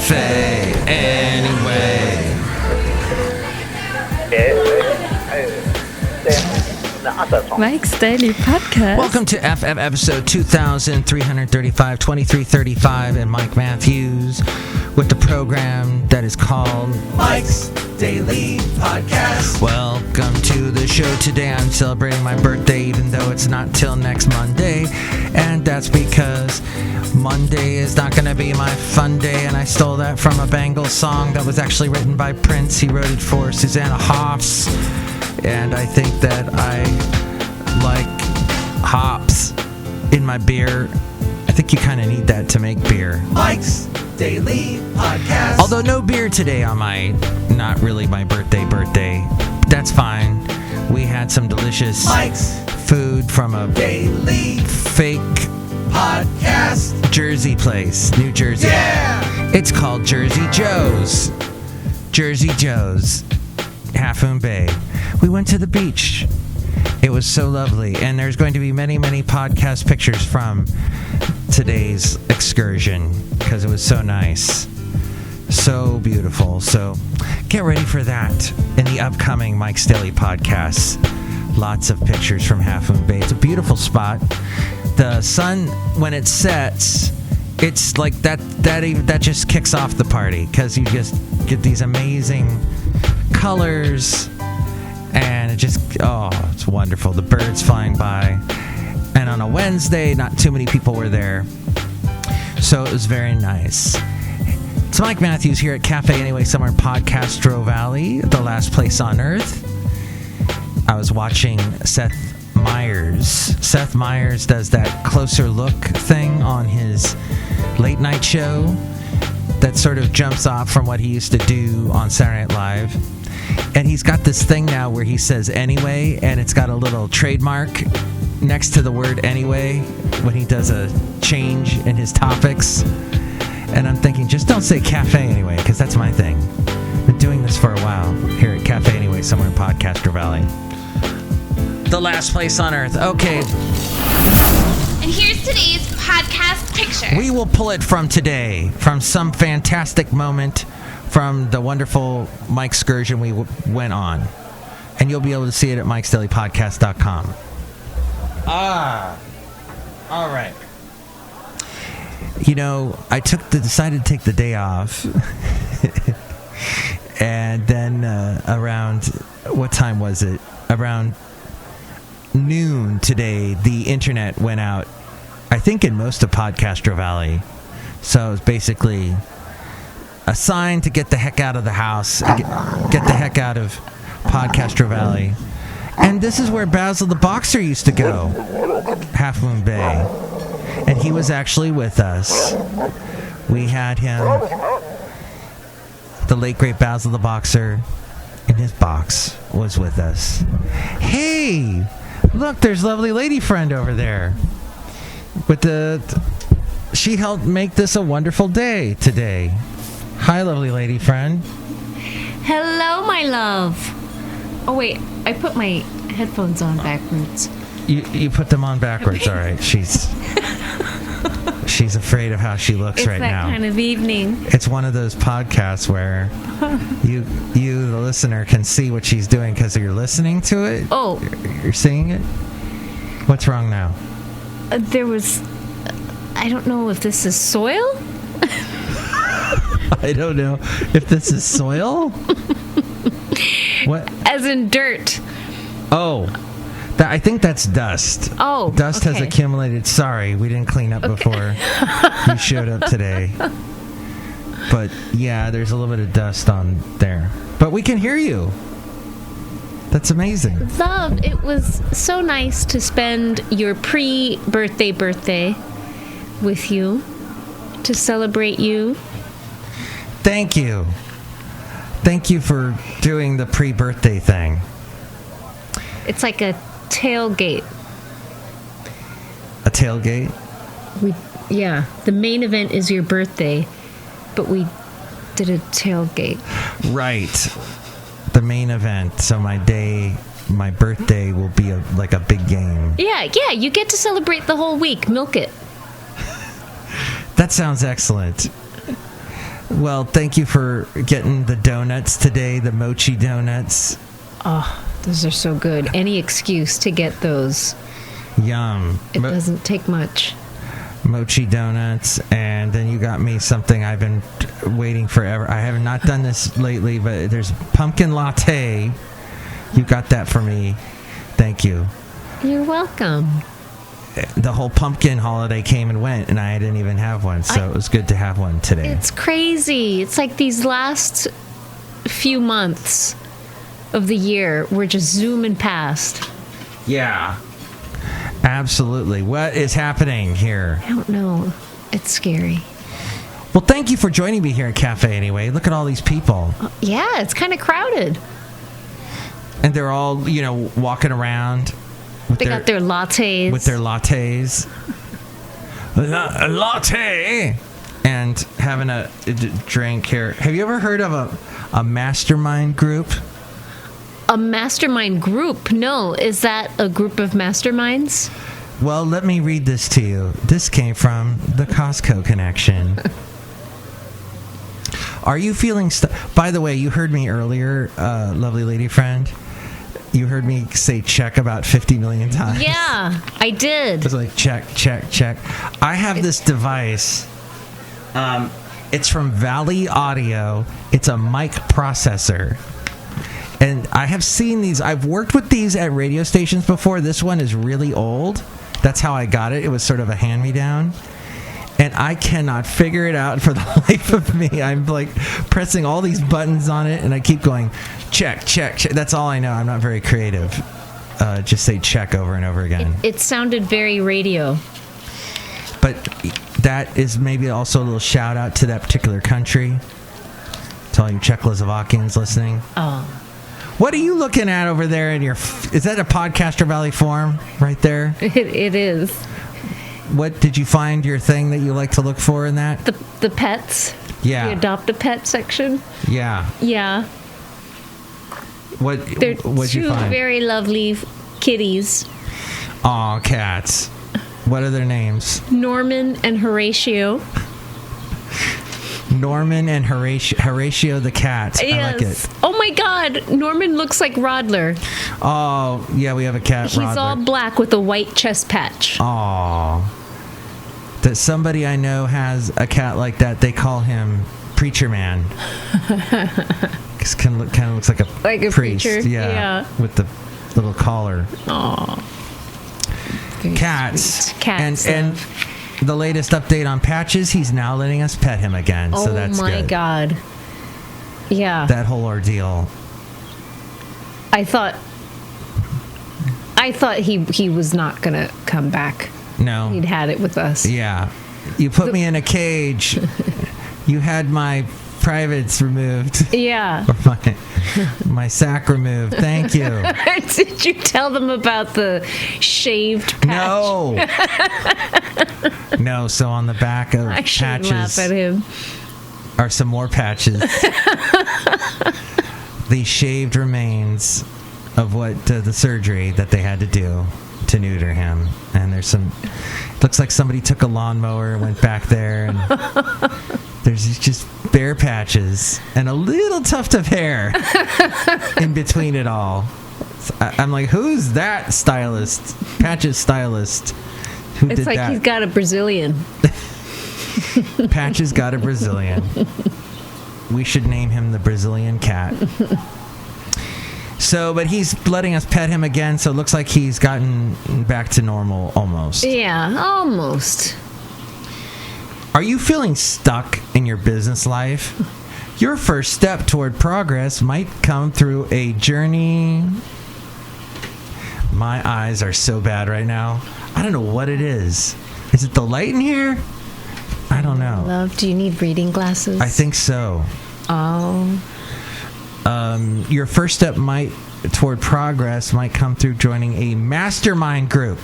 Cafe anyway. Mike's Daily Podcast. Welcome to FF episode 2335, 2335, and Mike Matthews with the program that is called Mike's Daily Podcast. Welcome to the show. Today I'm celebrating my birthday, even though it's not till next Monday, and that's because Monday is not going to be my fun day, and I stole that from a Bangles song that was actually written by Prince. He wrote it for Susanna Hoffs, and I think that I like hops in my beer. I think you kind of need that to make beer. Mike's Daily Podcast. Although no beer today on my, not really my birthday. That's fine. We had some delicious Mike's food from a daily fake podcast Jersey place, New Jersey. Yeah! It's called Jersey Joe's. Jersey Joe's, Half Moon Bay. We went to the beach. It was so lovely, and there's going to be many, many podcast pictures from today's excursion because it was so nice, so beautiful. So get ready for that in the upcoming Mike's Daily Podcasts. Lots of pictures from Half Moon Bay. It's a beautiful spot. The sun, when it sets, it's like that just kicks off the party because you just get these amazing colors, and it just, it's wonderful. The birds flying by, and on a Wednesday, not too many people were there, so it was very nice. It's Mike Matthews here at Cafe Anyway, somewhere in Podcastro Valley, the last place on earth. I was watching Seth Meyers. Seth Meyers does that closer look thing on his late night show that sort of jumps off from what he used to do on Saturday Night Live. And he's got this thing now where he says anyway, and it's got a little trademark next to the word anyway when he does a change in his topics. And I'm thinking, just don't say cafe anyway, because that's my thing. I've been doing this for a while here at Cafe Anyway, somewhere in Podcaster Valley. The last place on earth. Okay. And here's today's podcast picture. We will pull it from today, from some fantastic moment from the wonderful Mike excursion we went on. And you'll be able to see it at mikesdailypodcast.com. All right. You know, I decided to take the day off. And then around, what time was it? Around noon today, the internet went out, I think in most of Podcastro Valley. So it was basically a sign to get the heck out of the house, get the heck out of Podcastro Valley. And this is where Basil the Boxer used to go, Half Moon Bay. And he was actually with us. We had him, the late great Basil the Boxer, in his box, was with us. Hey, look, there's lovely lady friend over there. She helped make this a wonderful day today. Hi, lovely lady friend. Hello, my love. Oh, wait. I put my headphones on backwards. You put them on backwards. All right. She's afraid of how she looks right now. It's that kind of evening. It's one of those podcasts where you, the listener, can see what she's doing because you're listening to it. Oh. You're seeing it? What's wrong now? I don't know if this is soil. I don't know if this is soil. What? As in dirt. Oh, I think that's dust. Oh, dust has accumulated. Sorry, we didn't clean up before you showed up today. But yeah, there's a little bit of dust on there. But we can hear you. That's amazing. Love, it was so nice to spend your pre-birthday with you, to celebrate you. Thank you. Thank you for doing the pre-birthday thing. It's like a tailgate. A tailgate? The main event is your birthday, but we did a tailgate. Right. The main event. So my birthday will be like a big game. Yeah, you get to celebrate the whole week. Milk it. That sounds excellent. Well, thank you for getting the donuts today, the mochi donuts. Oh, those are so good. Any excuse to get those. Yum. It doesn't take much. Mochi donuts, and then you got me something I've been waiting forever. I have not done this lately, but there's pumpkin latte. You got that for me. Thank you. You're welcome. The whole pumpkin holiday came and went, and I didn't even have one, so it was good to have one today. It's crazy. It's like these last few months of the year, we're just zooming past. Yeah. Absolutely. What is happening here? I don't know. It's scary. Well, thank you for joining me here at Cafe anyway. Look at all these people. Yeah, it's kind of crowded. And they're all, walking around. They got their lattes. With their lattes. Latte! And having a drink here. Have you ever heard of a mastermind group? A mastermind group? No. Is that a group of masterminds? Well, let me read this to you. This came from the Costco connection. Are you feeling By the way, you heard me earlier, lovely lady friend. You heard me say check about 50 million times. Yeah, I did. It was like check, check, check. I have this device. It's from Valley Audio. It's a mic processor. And I have seen these. I've worked with these at radio stations before. This one is really old. That's how I got it. It was sort of a hand-me-down. And I cannot figure it out for the life of me. I'm like pressing all these buttons on it, and I keep going, check, check, check. That's all I know. I'm not very creative. Just say check over and over again. It sounded very radio. But that is maybe also a little shout out to that particular country. To all you Czechoslovakians listening. Oh. What are you looking at over there in your... Is that a Podcaster Valley Forum right there? It is. What did you find your thing that you like to look for in that? The pets. Yeah. The adopt a pet section. Yeah. Yeah. What'd They're you find? Two very lovely kitties. Aw, cats. What are their names? Norman and Horatio. Norman and Horatio the cat. Yes. I like it. Oh my God, Norman looks like Rodler. Oh, yeah, we have a cat, He's Rodler. all black with a white chest patch. Aw. That somebody I know has a cat like that. They call him Preacher Man. Because kind of looks like a priest. preacher. Yeah. With the little collar. Aw. Cats. Cats. And the latest update on Patches, he's now letting us pet him again. So that's good. Oh my God. Yeah. That whole ordeal. I thought he was not gonna come back. No. He'd had it with us. Yeah. You put me in a cage. You had my privates removed. Yeah. Or my sack removed. Thank you. Did you tell them about the shaved patch? No. No, so on the back of I shouldn't laugh Patches at him. are some more patches. The shaved remains of what the surgery that they had to do to neuter him. And there's looks like somebody took a lawnmower and went back there, and there's just bare patches and a little tuft of hair in between it all. I'm like, who's that stylist? Patches stylist. Who It's did like that? he's got a Brazilian. Patches got a Brazilian. We should name him the Brazilian cat. So, but he's letting us pet him again, so it looks like he's gotten back to normal almost. Yeah, almost. Are you feeling stuck in your business life? Your first step toward progress might come through a journey. My eyes are so bad right now. I don't know what it is. Is it the light in here? I don't know. Love, do you need reading glasses? I think so. Oh. Your first step toward progress might come through joining a mastermind group.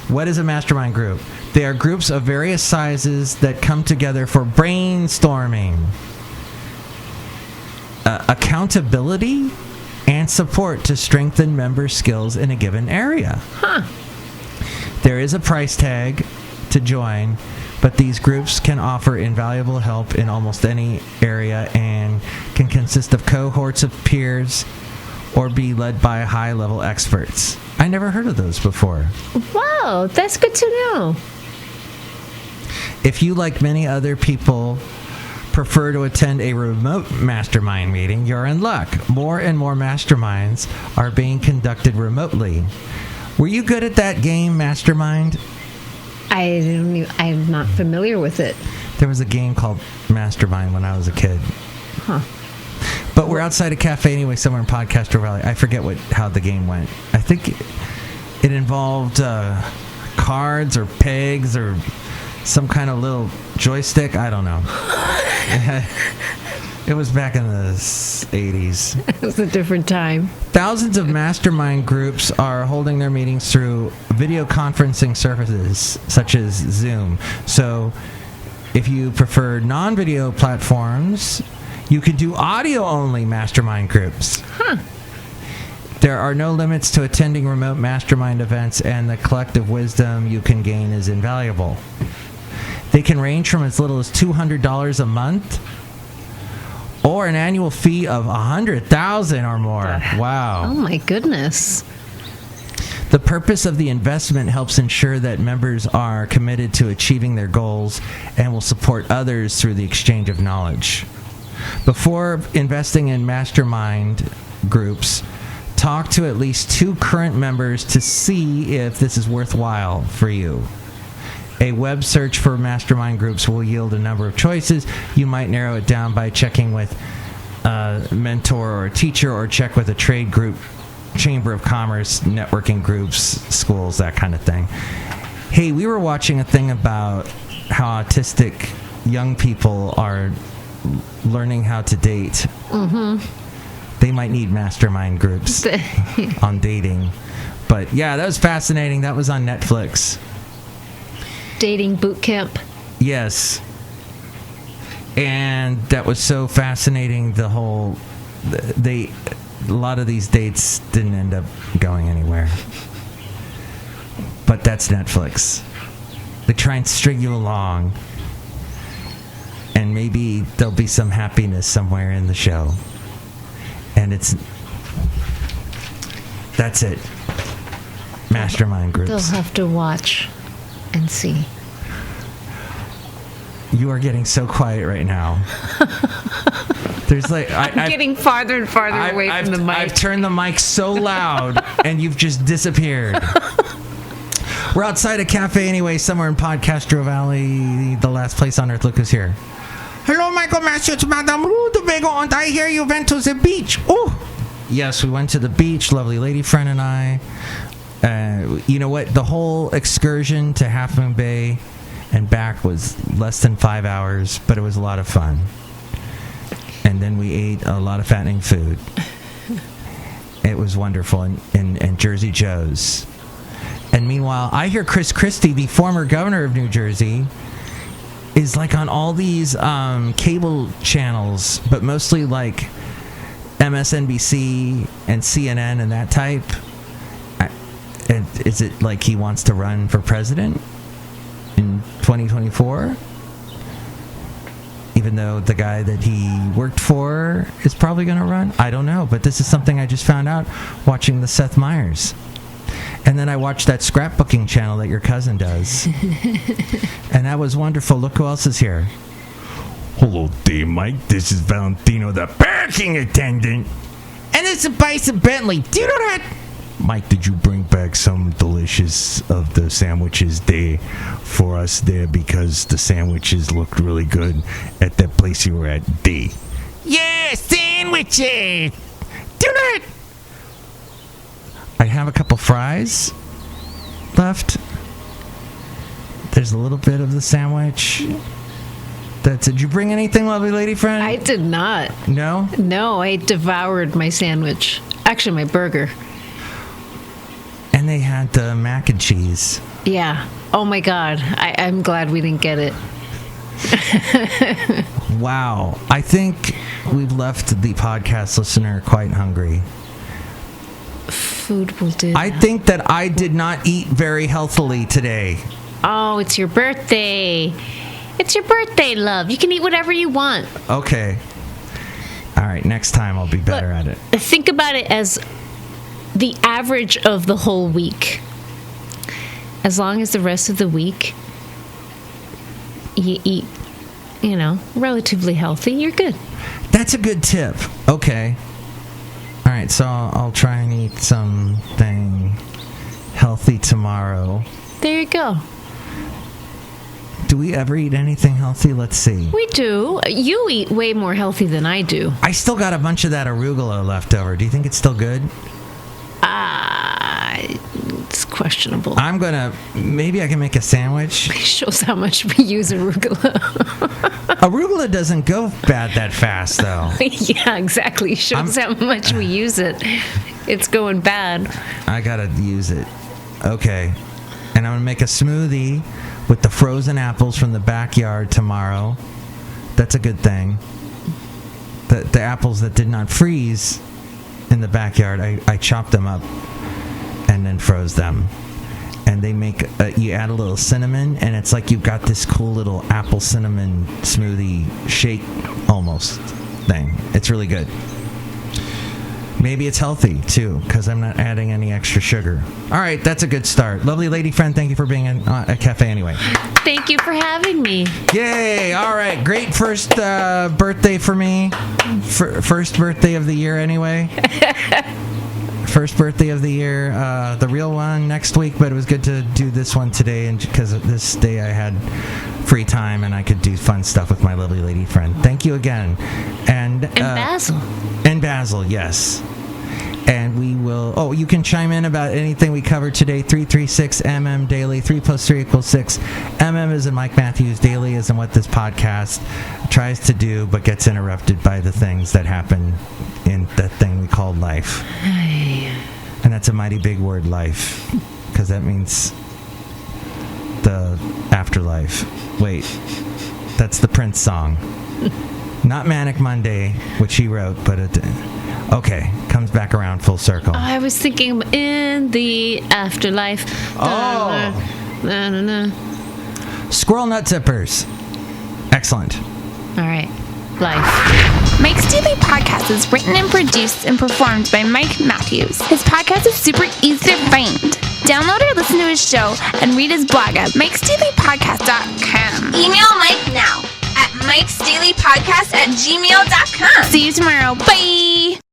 What is a mastermind group? They are groups of various sizes that come together for brainstorming, accountability, and support to strengthen member skills in a given area. Huh. There is a price tag to join, but these groups can offer invaluable help in almost any area and can consist of cohorts of peers or be led by high-level experts. I never heard of those before. Wow, that's good to know. If you, like many other people, prefer to attend a remote mastermind meeting, you're in luck. More and more masterminds are being conducted remotely. Were you good at that game, Mastermind? I'm not familiar with it. There was a game called Mastermind when I was a kid. Huh. But we're outside a cafe anyway, somewhere in Podcastro Valley. I forget how the game went. I think it involved cards or pegs or some kind of little joystick. I don't know. It was back in the 80s. It was a different time. Thousands of mastermind groups are holding their meetings through video conferencing services such as Zoom. So if you prefer non-video platforms, you can do audio-only mastermind groups. Huh. There are no limits to attending remote mastermind events, and the collective wisdom you can gain is invaluable. They can range from as little as $200 a month or an annual fee of $100,000 or more. Wow. Oh my goodness. The purpose of the investment helps ensure that members are committed to achieving their goals and will support others through the exchange of knowledge. Before investing in mastermind groups, talk to at least 2 current members to see if this is worthwhile for you. A web search for mastermind groups will yield a number of choices. You might narrow it down by checking with a mentor or a teacher, or check with a trade group, chamber of commerce, networking groups, schools, that kind of thing. Hey, we were watching a thing about how autistic young people are learning how to date. Mm-hmm. They might need mastermind groups on dating. But yeah, that was fascinating. That was on Netflix. Dating boot camp. Yes. And that was so fascinating. A lot of these dates didn't end up going anywhere. But that's Netflix. They try and string you along. And maybe there'll be some happiness somewhere in the show. And that's it. Mastermind groups. They'll have to watch and see. You are getting so quiet right now. There's like I'm getting farther and farther away from the mic. I've turned the mic so loud, and you've just disappeared. We're outside a cafe anyway, somewhere in Podcastro Valley, the last place on earth. Look who's here. Hello, Michael Master. It's Madame Rootabega, and I hear you went to the beach. Oh, yes, we went to the beach. Lovely lady friend and I. You know what? The whole excursion to Half Moon Bay and back was less than 5 hours, but it was a lot of fun. And then we ate a lot of fattening food. It was wonderful in Jersey Joe's. And meanwhile, I hear Chris Christie, the former governor of New Jersey, is like on all these cable channels, but mostly like MSNBC and CNN and that type. And is it like he wants to run for president in 2024? Even though the guy that he worked for is probably going to run? I don't know, but this is something I just found out watching the Seth Meyers. And then I watched that scrapbooking channel that your cousin does. And that was wonderful. Look who else is here. Hello there, Mike. This is Valentino, the parking attendant. And this is Bison Bentley. Do you know that? Mike, did you bring back some delicious of the sandwiches there for us there? Because the sandwiches looked really good at that place you were at there. Yeah, sandwiches! Do that! I have a couple fries left. There's a little bit of the sandwich. That's it. Did you bring anything, lovely lady friend? I did not. No? No, I devoured my sandwich. Actually, my burger. And they had the mac and cheese. Yeah. Oh, my God. I'm glad we didn't get it. Wow. I think we've left the podcast listener quite hungry. Food will do. I think that I did not eat very healthily today. Oh, it's your birthday. It's your birthday, love. You can eat whatever you want. Okay. All right, next time I'll be better at it. Think about it as the average of the whole week. As long as the rest of the week you eat, relatively healthy, you're good. That's a good tip. Okay. All right, so I'll try and eat something healthy tomorrow. There you go. Do we ever eat anything healthy? Let's see. We do. You eat way more healthy than I do. I still got a bunch of that arugula left over. Do you think it's still good? It's questionable. Maybe I can make a sandwich. It shows how much we use arugula. Arugula doesn't go bad that fast, though. Yeah, exactly. It shows how much we use it. It's going bad. I gotta use it. Okay. And I'm gonna make a smoothie with the frozen apples from the backyard tomorrow. That's a good thing. The apples that did not freeze in the backyard, I chopped them up and then froze them. And they make, you add a little cinnamon, and it's like you've got this cool little apple cinnamon smoothie shake almost thing. It's really good. Maybe it's healthy, too, because I'm not adding any extra sugar. All right, that's a good start. Lovely lady friend, thank you for being at Cafe Anyway. Thank you for having me. Yay! All right, great first birthday for me. First birthday of the year, anyway. First birthday of the year, the real one next week, but it was good to do this one today, and because this day I had free time and I could do fun stuff with my lovely lady friend. Thank you again. And Basil. And Basil, yes. And we will... you can chime in about anything we covered today. 336MM Daily. 3 plus 3 equals 6. MM is in Mike Matthews. Daily is in what this podcast tries to do, but gets interrupted by the things that happen in that thing we call life. And that's a mighty big word, life. Because that means the afterlife. Wait. That's the Prince song. Not Manic Monday, which he wrote, but it... Okay, comes back around full circle. I was thinking in the afterlife. Squirrel nut zippers. Excellent. All right. Life. Mike's Daily Podcast is written and produced and performed by Mike Matthews. His podcast is super easy to find. Download or listen to his show and read his blog at mikesdailypodcast.com. Email Mike now at mikesdailypodcast@gmail.com. See you tomorrow. Bye!